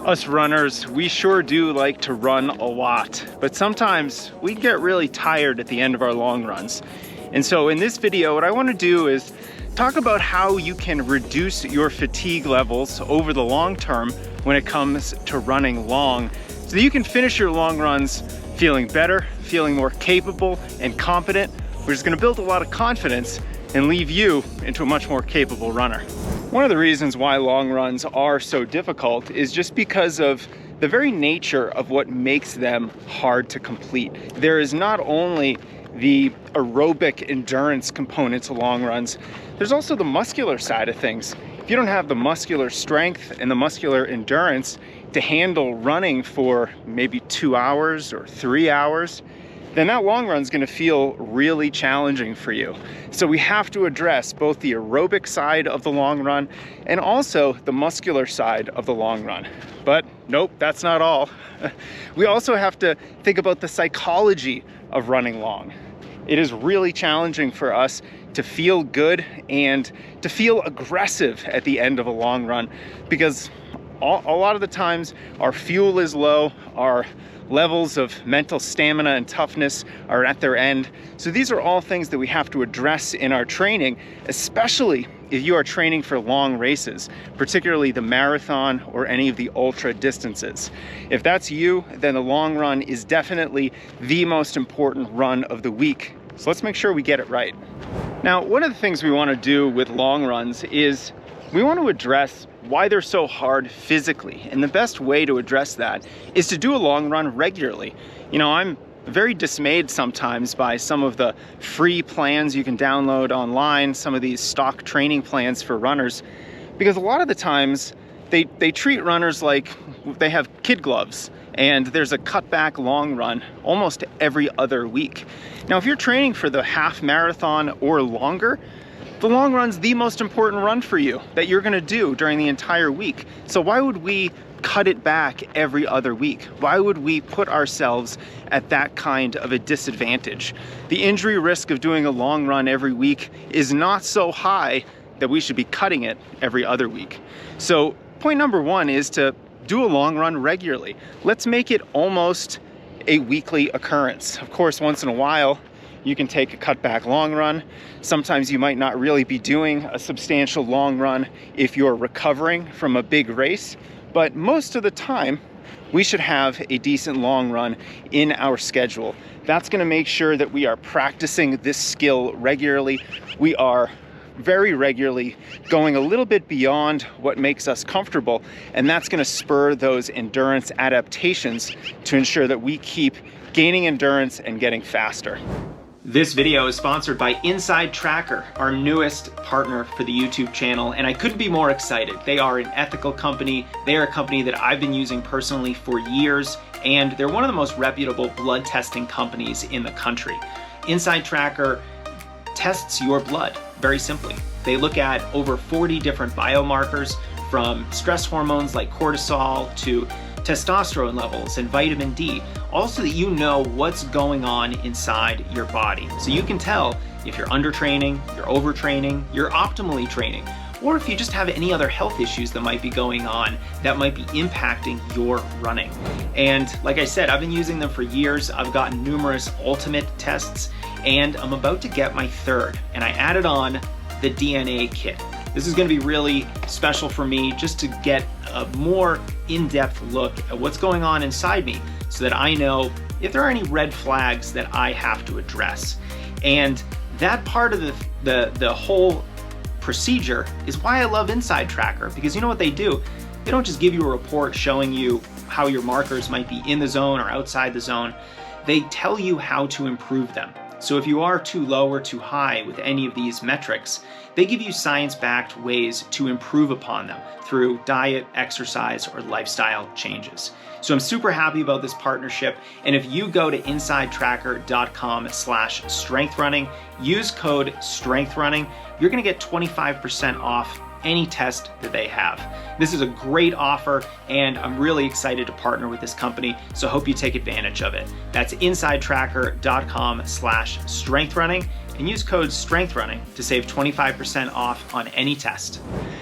Us runners, we sure do like to run a lot, but sometimes we get really tired at the end of our long runs. And so in this video, what I want to do is talk about how you can reduce your fatigue levels over the long term when it comes to running long, so that you can finish your long runs feeling better, feeling more capable and competent, which is going to build a lot of confidence and leave you into a much more capable runner. One of the reasons why long runs are so difficult is just because of the very nature of what makes them hard to complete. There is not only the aerobic endurance component to long runs, there's also the muscular side of things. If you don't have the muscular strength and the muscular endurance to handle running for maybe 2 hours or 3 hours, then that long run is going to feel really challenging for you. So we have to address both the aerobic side of the long run and also the muscular side of the long run. But nope, that's not all. We also have to think about the psychology of running long. It is really challenging for us to feel good and to feel aggressive at the end of a long run, because a lot of the times our fuel is low, our levels of mental stamina and toughness are at their end. So these are all things that we have to address in our training, especially if you are training for long races, particularly the marathon or any of the ultra distances. If that's you, then the long run is definitely the most important run of the week. So let's make sure we get it right. Now, one of the things we want to do with long runs is we want to address why they're so hard physically. And the best way to address that is to do a long run regularly. You know, I'm very dismayed sometimes by some of the free plans you can download online, some of these stock training plans for runners, because a lot of the times they treat runners like they have kid gloves and there's a cutback long run almost every other week. Now, if you're training for the half marathon or longer, the long run's the most important run for you that you're gonna do during the entire week. So why would we cut it back every other week? Why would we put ourselves at that kind of a disadvantage? The injury risk of doing a long run every week is not so high that we should be cutting it every other week. So point number one is to do a long run regularly. Let's make it almost a weekly occurrence. Of course, once in a while, you can take a cutback long run. Sometimes you might not really be doing a substantial long run if you're recovering from a big race, but most of the time, we should have a decent long run in our schedule. That's gonna make sure that we are practicing this skill regularly. We are very regularly going a little bit beyond what makes us comfortable, and that's gonna spur those endurance adaptations to ensure that we keep gaining endurance and getting faster. This video is sponsored by Inside Tracker, our newest partner for the YouTube channel, and I couldn't be more excited. They are an ethical company. They are a company that I've been using personally for years, and they're one of the most reputable blood testing companies in the country. Inside Tracker tests your blood very simply. They look at over 40 different biomarkers, from stress hormones like cortisol to testosterone levels and vitamin D, also that you know what's going on inside your body. So you can tell if you're undertraining, you're overtraining, you're optimally training, or if you just have any other health issues that might be going on that might be impacting your running. And like I said, I've been using them for years. I've gotten numerous ultimate tests, and I'm about to get my third, and I added on the DNA kit. This is gonna be really special for me, just to get a more in-depth look at what's going on inside me, so that I know if there are any red flags that I have to address. And that part of the whole procedure is why I love Inside Tracker, because you know what they do? They don't just give you a report showing you how your markers might be in the zone or outside the zone. They tell you how to improve them. So if you are too low or too high with any of these metrics, they give you science-backed ways to improve upon them through diet, exercise, or lifestyle changes. So I'm super happy about this partnership. And if you go to insidetracker.com/strengthrunning, use code strengthrunning, you're gonna get 25% off any test that they have. This is a great offer, and I'm really excited to partner with this company, so I hope you take advantage of it. That's insidetracker.com/strengthrunning, and use code STRENGTHRUNNING to save 25% off on any test.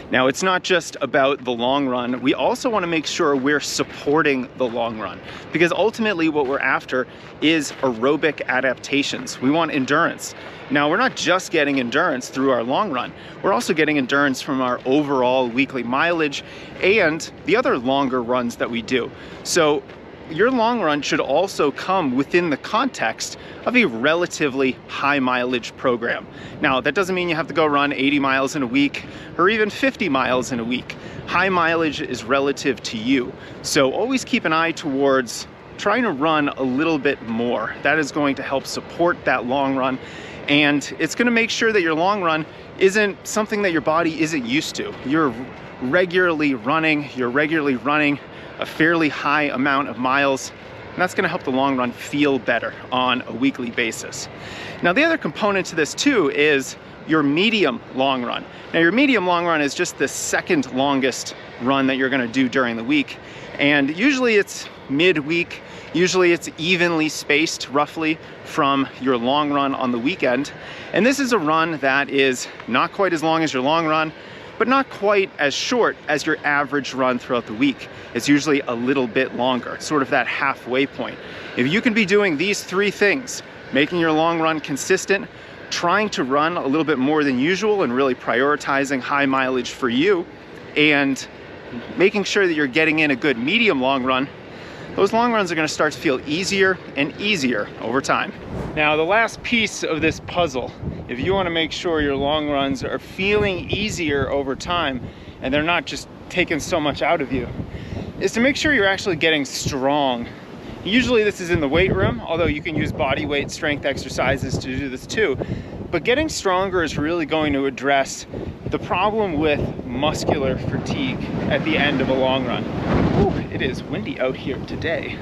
Now, it's not just about the long run. We also want to make sure we're supporting the long run, because ultimately what we're after is aerobic adaptations. We want endurance. Now, we're not just getting endurance through our long run. We're also getting endurance from our overall weekly mileage and the other longer runs that we do. So your long run should also come within the context of a relatively high mileage program. Now, that doesn't mean you have to go run 80 miles in a week or even 50 miles in a week. High mileage is relative to you. So always keep an eye towards trying to run a little bit more. That is going to help support that long run, and it's going to make sure that your long run isn't something that your body isn't used to. You're regularly running a fairly high amount of miles, and that's going to help the long run feel better on a weekly basis. Now, the other component to this too is your medium long run. Now, your medium long run is just the second longest run that you're going to do during the week, and usually it's midweek. Usually it's evenly spaced roughly from your long run on the weekend, and this is a run that is not quite as long as your long run, but not quite as short as your average run throughout the week. It's usually a little bit longer, sort of that halfway point. If you can be doing these three things, making your long run consistent, trying to run a little bit more than usual and really prioritizing high mileage for you, and making sure that you're getting in a good medium long run, those long runs are going to start to feel easier and easier over time. Now, the last piece of this puzzle, if you want to make sure your long runs are feeling easier over time and they're not just taking so much out of you, is to make sure you're actually getting strong. Usually this is in the weight room, although you can use body weight strength exercises to do this too. But getting stronger is really going to address the problem with muscular fatigue at the end of a long run. Ooh, it is windy out here today.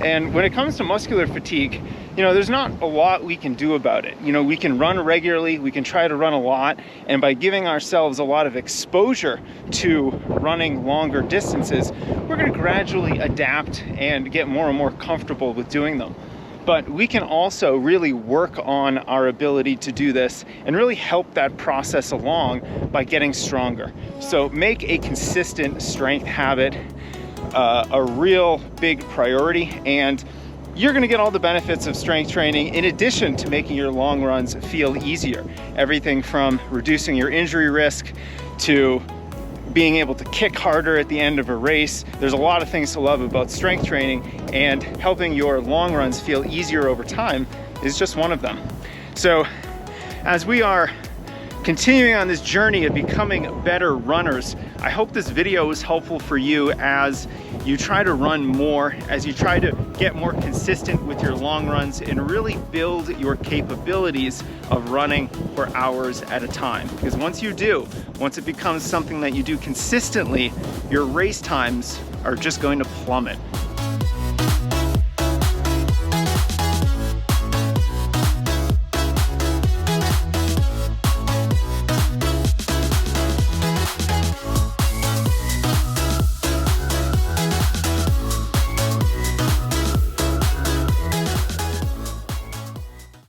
And when it comes to muscular fatigue, there's not a lot we can do about it. We can run regularly, we can try to run a lot, and by giving ourselves a lot of exposure to running longer distances, we're going to gradually adapt and get more and more comfortable with doing them. But we can also really work on our ability to do this and really help that process along by getting stronger. So make a consistent strength habit a real big priority, and you're going to get all the benefits of strength training in addition to making your long runs feel easier. Everything from reducing your injury risk to being able to kick harder at the end of a race. There's a lot of things to love about strength training, and helping your long runs feel easier over time is just one of them. So as we are continuing on this journey of becoming better runners, I hope this video was helpful for you as you try to run more, as you try to get more consistent with your long runs and really build your capabilities of running for hours at a time. Because once it becomes something that you do consistently, your race times are just going to plummet.